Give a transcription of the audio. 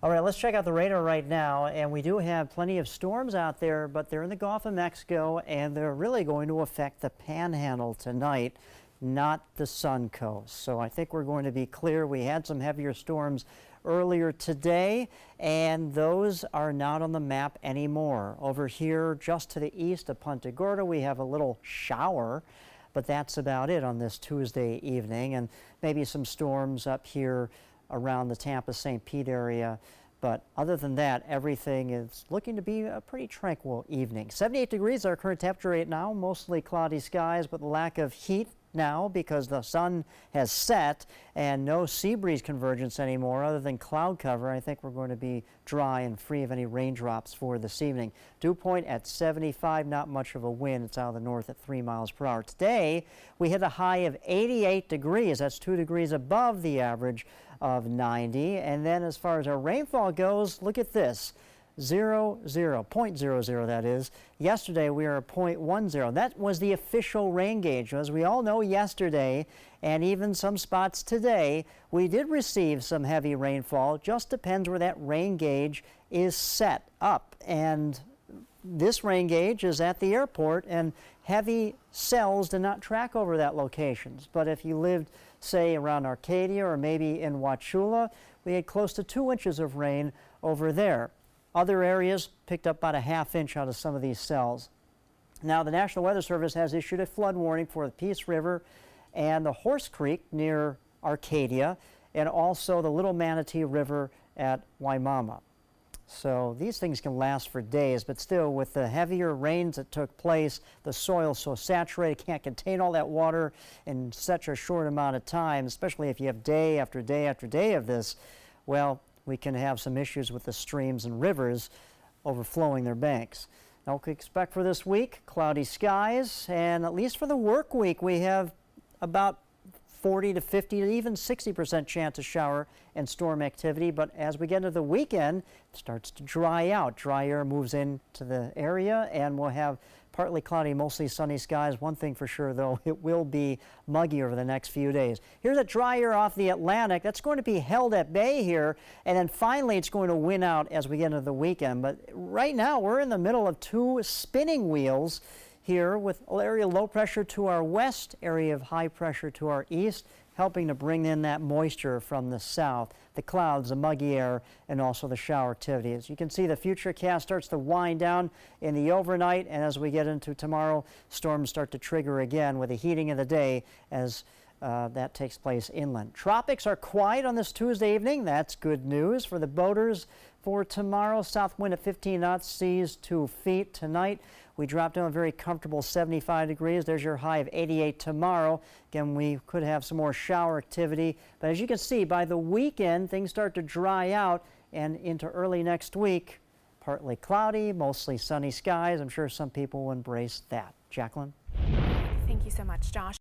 All right, let's check out the radar right now. And we do have plenty of storms out there, but they're in the Gulf of Mexico, and they're really going to affect the Panhandle tonight, not the Suncoast. So I think we're going to be clear. We had some heavier storms earlier today, and those are not on the map anymore. Over here, just to the east of Punta Gorda, we have a little shower, but that's about it on this Tuesday evening, and maybe some storms up here around the Tampa-St. Pete area. But other than that, everything is looking to be a pretty tranquil evening. 78 degrees our current temperature right now, mostly cloudy skies, but lack of heat now because the sun has set and no sea breeze convergence anymore other than cloud cover. I think we're going to be dry and free of any raindrops for this evening. Dew point at 75, not much of a wind. It's out of the north at 3 miles per hour. Today, we hit a high of 88 degrees. That's 2 degrees above the average of 90. And then as far as our rainfall goes, look at this. 0.00, that is. Yesterday we were at 0.10. That was the official rain gauge. As we all know, yesterday and even some spots today, we did receive some heavy rainfall. Just depends where that rain gauge is set up. And this rain gauge is at the airport, and heavy cells do not track over that locations. But if you lived, say, around Arcadia or maybe in Wauchula, we had close to 2 inches of rain over there. Other areas picked up about a ½ inch out of some of these cells. Now, the National Weather Service has issued a flood warning for the Peace River and the Horse Creek near Arcadia, and also the Little Manatee River at Waimama. So these things can last for days, but still, with the heavier rains that took place, the soil's so saturated, can't contain all that water in such a short amount of time, especially if you have day after day after day of this. Well, we can have some issues with the streams and rivers overflowing their banks. Now, what we expect for this week, cloudy skies, and at least for the work week, we have about 40 to 50 to even 60% chance of shower and storm activity. But as we get into the weekend, it starts to dry out. Dry air moves into the area, and we'll have partly cloudy, mostly sunny skies. One thing for sure, though, it will be muggy over the next few days. Here's a dry air off the Atlantic. That's going to be held at bay here, and then finally it's going to win out as we get into the weekend. But right now, we're in the middle of two spinning wheels here, with area low pressure to our west, area of high pressure to our east, helping to bring in that moisture from the south, the clouds, the muggy air, and also the shower activity. As you can see, the futurecast starts to wind down in the overnight, and as we get into tomorrow, storms start to trigger again with the heating of the day as that takes place inland. Tropics are quiet on this Tuesday evening. That's good news for the boaters for tomorrow. South wind at 15 knots, seas 2 feet. Tonight, we drop down a very comfortable 75 degrees. There's your high of 88 tomorrow. Again, we could have some more shower activity. But as you can see, by the weekend, things start to dry out, and into early next week, partly cloudy, mostly sunny skies. I'm sure some people will embrace that. Jacqueline? Thank you so much, Josh.